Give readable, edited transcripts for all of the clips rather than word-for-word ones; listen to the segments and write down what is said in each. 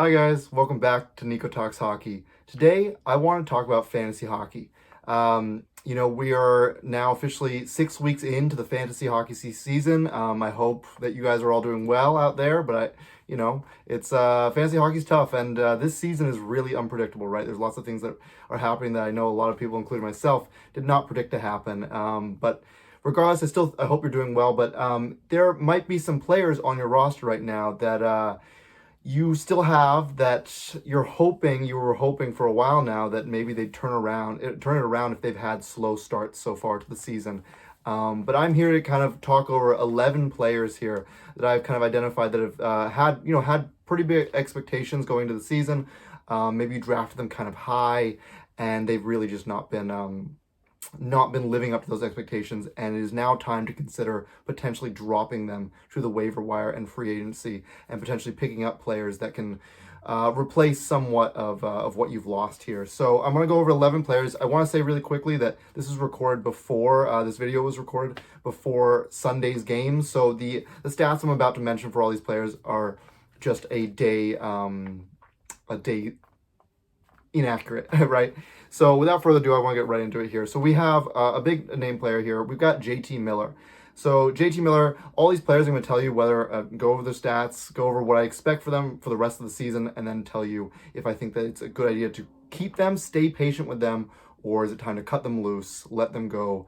Hi guys, welcome back to Nico Talks Hockey. Today I want to talk about fantasy hockey. We are now officially 6 weeks into the fantasy hockey season. I hope that you guys are all doing well out there, but it's fantasy hockey's tough, and this season is really unpredictable, right? There's lots of things that are happening that I know a lot of people, including myself, did not predict to happen. But regardless, I hope you're doing well. But there might be some players on your roster right now that you still have that you were hoping for a while now that maybe they'd turn it around if they've had slow starts so far to the season. But I'm here to kind of talk over 11 players here that I've kind of identified that have had pretty big expectations going into the season. Maybe you drafted them kind of high, and they've really just not been living up to those expectations, and it is now time to consider potentially dropping them to the waiver wire and free agency, and potentially picking up players that can replace somewhat of what you've lost here. So I'm going to go over 11 players. I want to say really quickly that this is recorded before, this video was recorded before Sunday's games. So the stats I'm about to mention for all these players are just a day inaccurate, right? So without further ado, I want to get right into it here. So we have a big name player here. We've got JT Miller. So JT Miller, all these players I'm going to tell you whether go over their stats, go over what I expect for them for the rest of the season, and then tell you if I think that it's a good idea to keep them, stay patient with them, or is it time to cut them loose, let them go,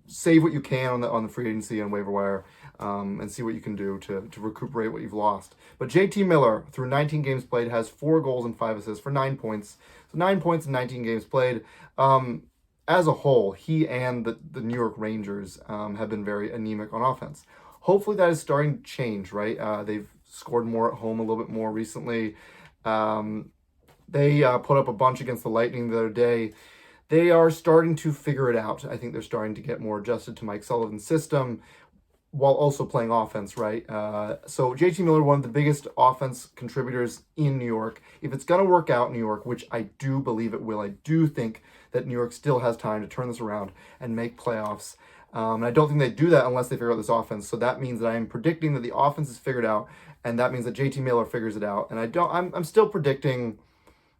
save what you can on the free agency and waiver wire, and see what you can do to recuperate what you've lost. But JT Miller, through 19 games played, has 4 goals and 5 assists for 9 points. So 9 points in 19 games played. As a whole, he and the New York Rangers have been very anemic on offense. Hopefully that is starting to change, right? They've scored more at home a little bit more recently. They put up a bunch against the Lightning the other day. They are starting to figure it out. I think they're starting to get more adjusted to Mike Sullivan's system while also playing offense, right? So JT Miller, one of the biggest offense contributors in New York. If it's going to work out in New York, which I do believe it will, I do think that New York still has time to turn this around and make playoffs. And I don't think they do that unless they figure out this offense. So that means that I am predicting that the offense is figured out, and that means that JT Miller figures it out. And I'm still predicting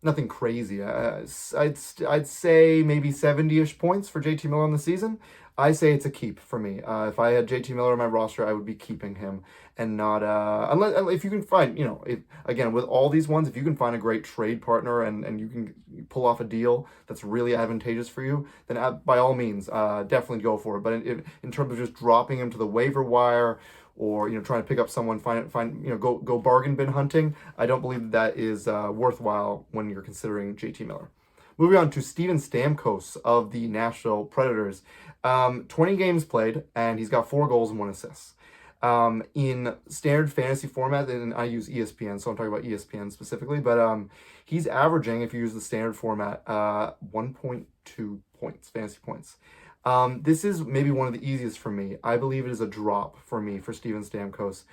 nothing crazy. I'd say maybe 70-ish points for JT Miller on the season. I say it's a keep for me. If I had JT Miller on my roster, I would be keeping him and not unless if you can find, again, with all these ones, if you can find a great trade partner and you can pull off a deal that's really advantageous for you, then by all means, definitely go for it. But in terms of just dropping him to the waiver wire, or trying to pick up someone, go bargain bin hunting, I don't believe that is worthwhile when you're considering JT Miller. Moving on to Steven Stamkos of the Nashville Predators. 20 games played, and he's got 4 goals and 1 assist. In standard fantasy format, and I use ESPN, so I'm talking about ESPN specifically, but he's averaging, if you use the standard format, 1.2 points, fantasy points. This is maybe one of the easiest for me. I believe it is a drop for me for Steven Stamkos.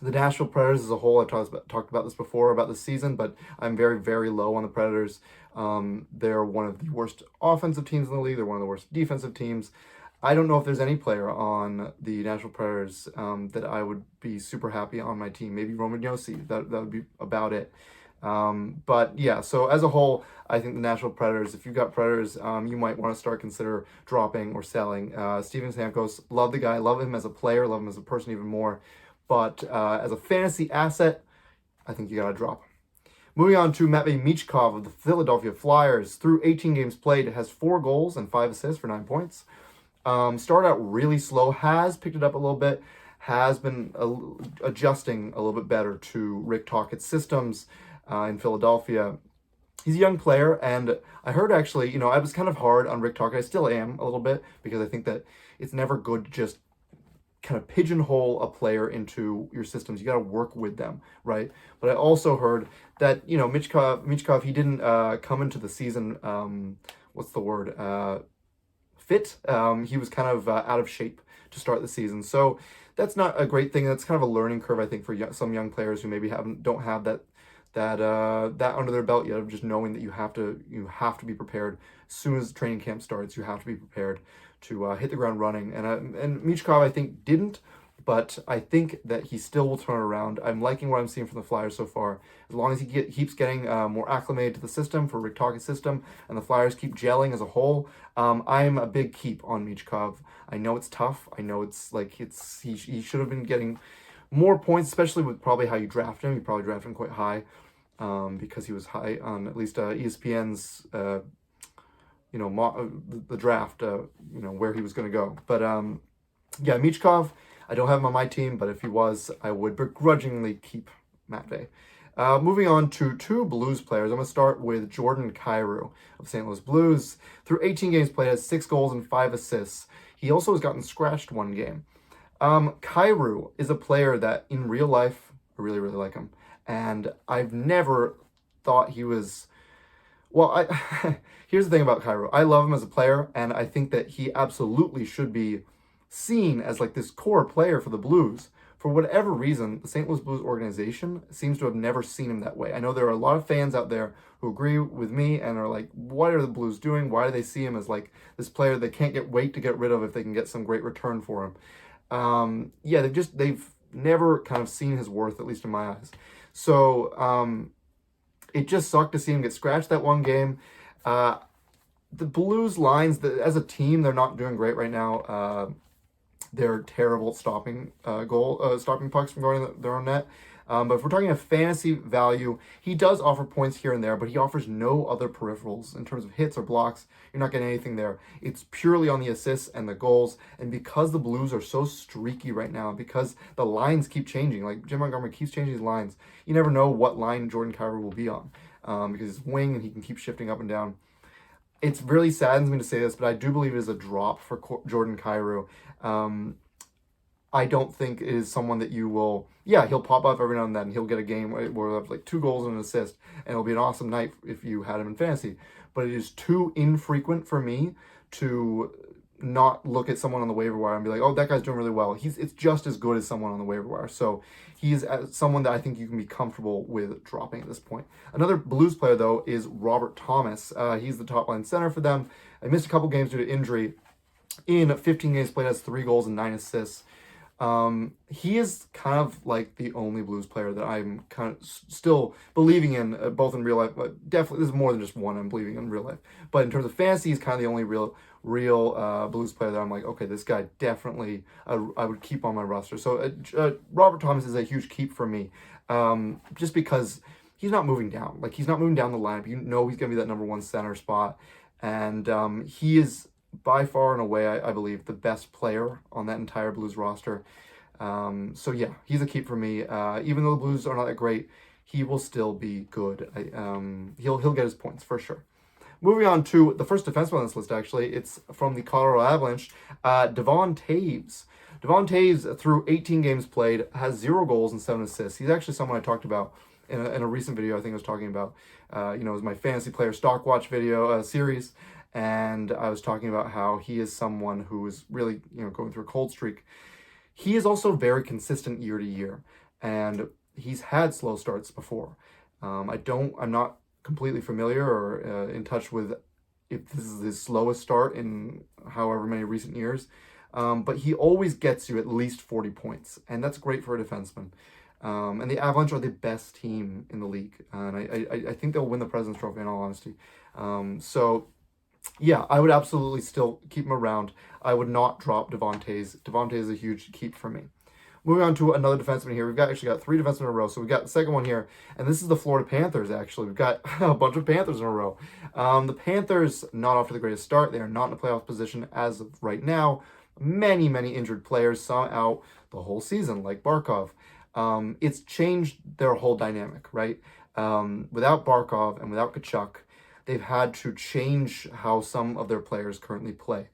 The Nashville Predators as a whole, I've talked about this before about the season, but I'm very, very low on the Predators. They're one of the worst offensive teams in the league. They're one of the worst defensive teams. I don't know if there's any player on the Nashville Predators that I would be super happy on my team. Maybe Roman Josi. That would be about it. But yeah, so as a whole, I think the Nashville Predators, if you've got Predators, you might want to consider dropping or selling. Steven Stamkos, love the guy, love him as a player, love him as a person even more. But as a fantasy asset, I think you got to drop him. Moving on to Matvei Michkov of the Philadelphia Flyers. Through 18 games played, has 4 goals and 5 assists for 9 points. Started out really slow, has picked it up a little bit, has been adjusting a little bit better to Rick Tocchet's systems in Philadelphia. He's a young player, and I heard actually, I was kind of hard on Rick Tocchet. I still am a little bit, because I think that it's never good to just kind of pigeonhole a player into your systems. You got to work with them, right? But I also heard that, Michkov, he didn't come into the season, fit. He was kind of out of shape to start the season. So that's not a great thing. That's kind of a learning curve, I think, for some young players who maybe don't have that under their belt yet, of just knowing that you have to be prepared as soon as training camp starts. You have to be prepared to hit the ground running. And Michkov, I think, didn't, but I think that he still will turn it around. I'm liking what I'm seeing from the Flyers so far. As long as he keeps getting more acclimated to the system, for Rick Tocchet's system, and the Flyers keep gelling as a whole, I'm a big keep on Michkov. I know it's tough. I know it's like he should have been getting more points, especially with probably how you draft him. You probably draft him quite high because he was high on at least ESPN's the draft, where he was going to go. But yeah, Michkov, I don't have him on my team, but if he was, I would begrudgingly keep Matvey. Moving on to two Blues players. I'm going to start with Jordan Kyrou of St. Louis Blues. Through 18 games played, has 6 goals and 5 assists. He also has gotten scratched one game. Kyrou is a player that in real life, I really, really like him. And I've never thought he was... Well, here's the thing about Kyrou. I love him as a player, and I think that he absolutely should be seen as like this core player for the Blues. For whatever reason, the St. Louis Blues organization seems to have never seen him that way. I know there are a lot of fans out there who agree with me and are like, what are the Blues doing? Why do they see him as like this player they can't wait to get rid of if they can get some great return for him? Yeah, they've never kind of seen his worth, at least in my eyes. So it just sucked to see him get scratched that one game. The Blues lines, as a team, they're not doing great right now. They're terrible at stopping pucks from going to their own net. But if we're talking a fantasy value, he does offer points here and there, but he offers no other peripherals in terms of hits or blocks. You're not getting anything there. It's purely on the assists and the goals. And because the Blues are so streaky right now, because the lines keep changing, like Jim Montgomery keeps changing his lines, you never know what line Jordan Kyrou will be on because it's wing and he can keep shifting up and down. It's really saddens me to say this, but I do believe it is a drop for Jordan Kyrou. I don't think it is someone that you will... Yeah, he'll pop up every now and then. He'll get a game where he'll have like 2 goals and an assist, and it'll be an awesome night if you had him in fantasy. But it is too infrequent for me to not look at someone on the waiver wire and be like, oh, that guy's doing really well. It's just as good as someone on the waiver wire. So he's someone that I think you can be comfortable with dropping at this point. Another Blues player, though, is Robert Thomas. He's the top-line center for them. I missed a couple games due to injury. In 15 games played, has 3 goals and 9 assists. He is kind of like the only Blues player that I'm kind of still believing in, both in real life, but definitely, this is more than just one I'm believing in real life. But in terms of fantasy, he's kind of the only real Blues player that I'm like, okay, this guy definitely, I would keep on my roster. So Robert Thomas is a huge keep for me, just because he's not moving down. Like, he's not moving down the lineup. You know he's going to be that number 1 center spot. And he is by far and away, I believe, the best player on that entire Blues roster. So yeah, he's a keep for me. Even though the Blues are not that great, he will still be good. He'll get his points for sure. Moving on to the first defenseman on this list, actually. It's from the Colorado Avalanche, Devon Toews. Devon Toews, through 18 games played, has 0 goals and 7 assists. He's actually someone I talked about in a recent video. I think I was talking about, it was my fantasy player stock watch video series. And I was talking about how he is someone who is really, going through a cold streak. He is also very consistent year to year, and he's had slow starts before. I'm not completely familiar or in touch with if this is his slowest start in however many recent years, but he always gets you at least 40 points, and that's great for a defenseman. And the Avalanche are the best team in the league, and I think they'll win the President's Trophy in all honesty. Yeah, I would absolutely still keep him around. I would not drop Devon Toews. Devon Toews is a huge keep for me. Moving on to another defenseman here. We've actually got 3 defensemen in a row. So we've got the second one here, and this is the Florida Panthers, actually. We've got a bunch of Panthers in a row. The Panthers, not off to the greatest start. They are not in a playoff position as of right now. Many, many injured players, some out the whole season, like Barkov. It's changed their whole dynamic, right? Without Barkov and without Tkachuk, they've had to change how some of their players currently play.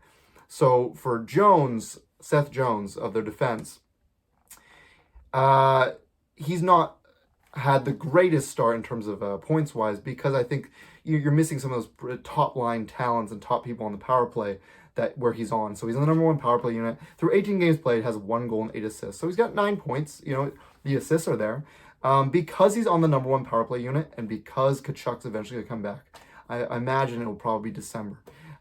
So for Seth Jones of their defense, he's not had the greatest start in terms of points-wise, because I think you're missing some of those top-line talents and top people on the power play where he's on. So he's in the number 1 power play unit. Through 18 games played, has 1 goal and 8 assists. So he's got 9 points. The assists are there. Because he's on the number 1 power play unit, and because Kachuk's eventually going to come back, I imagine it will probably be December.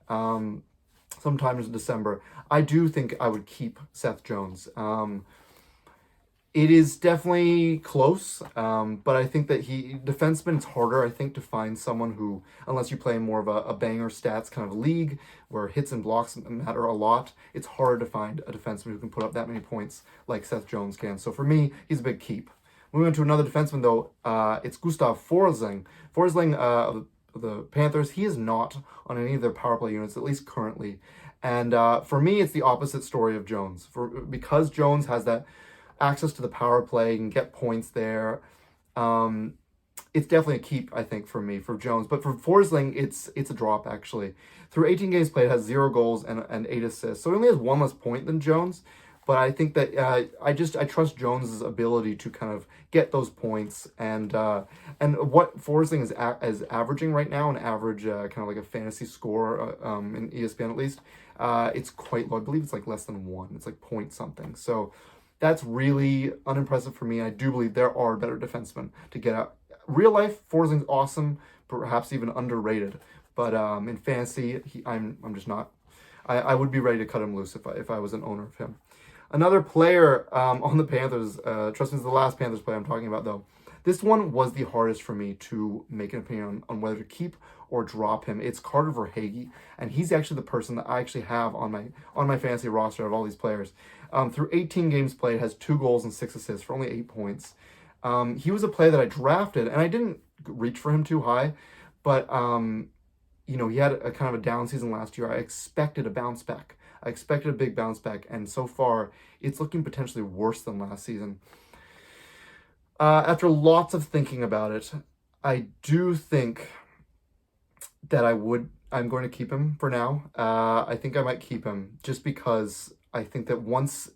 Sometime in December. I do think I would keep Seth Jones. It is definitely close, but I think that defenseman, it's harder, I think, to find someone who, unless you play more of a banger stats kind of league where hits and blocks matter a lot, it's hard to find a defenseman who can put up that many points like Seth Jones can. So for me, he's a big keep. Moving on to another defenseman, though, it's Gustav Forsling. Forsling of the Panthers, he is not on any of their power play units, at least currently. And for me, it's the opposite story of Jones. Because Jones has that access to the power play and get points there. It's definitely a keep, I think, for me, for Jones. But for Forsling, it's a drop, actually. Through 18 games played, has 0 goals and 8 assists. So he only has 1 less point than Jones. But I think that I trust Jones's ability to kind of get those points. And what Forsling is averaging right now, an average kind of like a fantasy score in ESPN at least, it's quite low. I believe it's like less than 1. It's like point something. So that's really unimpressive for me. I do believe there are better defensemen to get out. Real life, Forsling's awesome, perhaps even underrated. But in fantasy, I'm just not. I would be ready to cut him loose if I was an owner of him. Another player on the Panthers, trust me, it's the last Panthers player I'm talking about, though. This one was the hardest for me to make an opinion on whether to keep or drop him. It's Carter Verhaeghe, and he's actually the person that I actually have on my fantasy roster of all these players. Through 18 games played, has 2 goals and 6 assists for only 8 points. He was a player that I drafted, and I didn't reach for him too high, but he had a kind of a down season last year. I expected a bounce back. I expected a big bounce back, and so far, it's looking potentially worse than last season. After lots of thinking about it, I do think that I'm going to keep him for now. I think I might keep him just because I think that once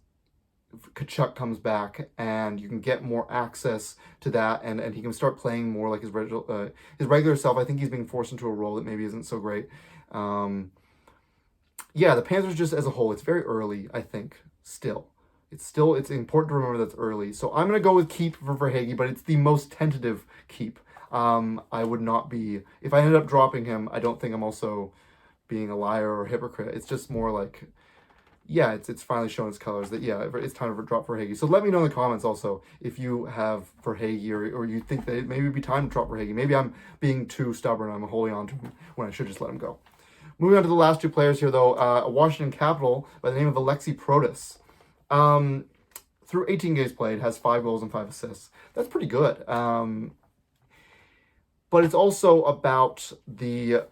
Tkachuk comes back and you can get more access to that and he can start playing more like his regular self, I think he's being forced into a role that maybe isn't so great. The Panthers just as a whole, it's very early, I think, still. It's important to remember that's early. So I'm going to go with keep for Verhaeghe, but it's the most tentative keep. I would not be, if I ended up dropping him, I don't think I'm also being a liar or a hypocrite. It's just more like, it's finally shown its colors that, it's time to drop Verhaeghe. So let me know in the comments also if you have Verhaeghe or you think that it maybe would be time to drop Verhaeghe. Maybe I'm being too stubborn. I'm holding on to him when I should just let him go. Moving on to the last 2 players here, though, a Washington Capital by the name of Alexei Protas. Through 18 games played, has 5 goals and 5 assists. That's pretty good. But it's also about the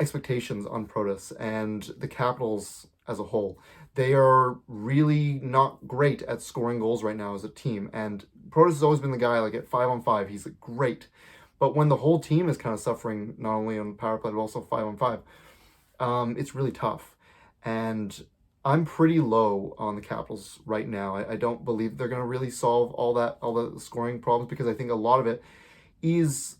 expectations on Protas and the Capitals as a whole. They are really not great at scoring goals right now as a team. And Protas has always been the guy, like at 5-on-5, he's great. But when the whole team is kind of suffering, not only on power play, but also 5-on-5, it's really tough. And I'm pretty low on the Capitals right now. I don't believe they're going to really solve all the scoring problems, because I think a lot of it is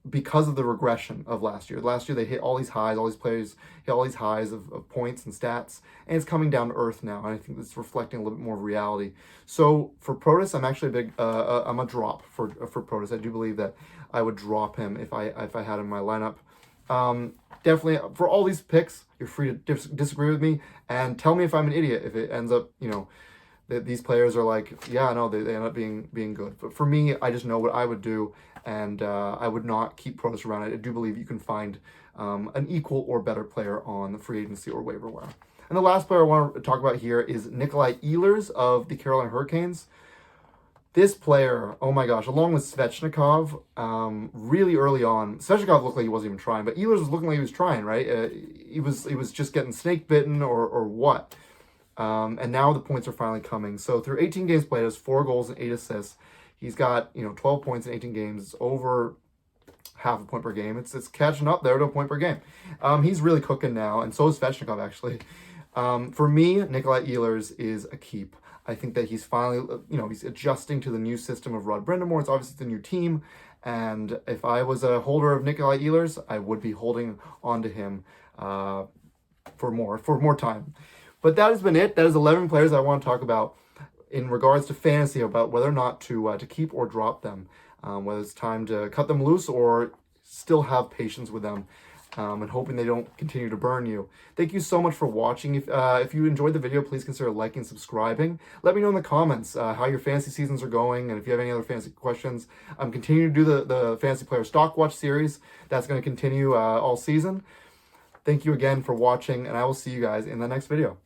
because of the regression of last year. Last year they hit all these highs, all these players hit all these highs of points and stats, and it's coming down to earth now. And I think it's reflecting a little bit more of reality. So for Protas, I'm actually I'm a drop for Protas. I do believe that I would drop him if I had him in my lineup. Definitely for all these picks, you're free to disagree with me and tell me if I'm an idiot if it ends up, that these players are like, they end up being good. But for me, I just know what I would do, and I would not keep Protas around. I do believe you can find an equal or better player on the free agency or waiver wire. And the last player I want to talk about here is Nikolai Ehlers of the Carolina Hurricanes. This player, oh my gosh, along with Svechnikov, really early on, Svechnikov looked like he wasn't even trying, but Ehlers was looking like he was trying, right? He was just getting snake bitten or what? And now the points are finally coming. So through 18 games played, has 4 goals and 8 assists. He's got 12 points in 18 games. It's over half a point per game. It's catching up there to a point per game. He's really cooking now, and so is Svechnikov actually. For me, Nikolai Ehlers is a keep. I think that he's finally, he's adjusting to the new system of Rod Brindamore. It's obviously the new team. And if I was a holder of Nikolai Ehlers, I would be holding on to him for more time. But that has been it. That is 11 players I want to talk about in regards to fantasy, about whether or not to keep or drop them, whether it's time to cut them loose or still have patience with them. and hoping they don't continue to burn you. Thank you so much for watching. If you enjoyed the video, please consider liking and subscribing. Let me know in the comments how your fantasy seasons are going, and if you have any other fantasy questions. I'm continuing to do the Fantasy Player Stock Watch series. That's going to continue all season. Thank you again for watching, and I will see you guys in the next video.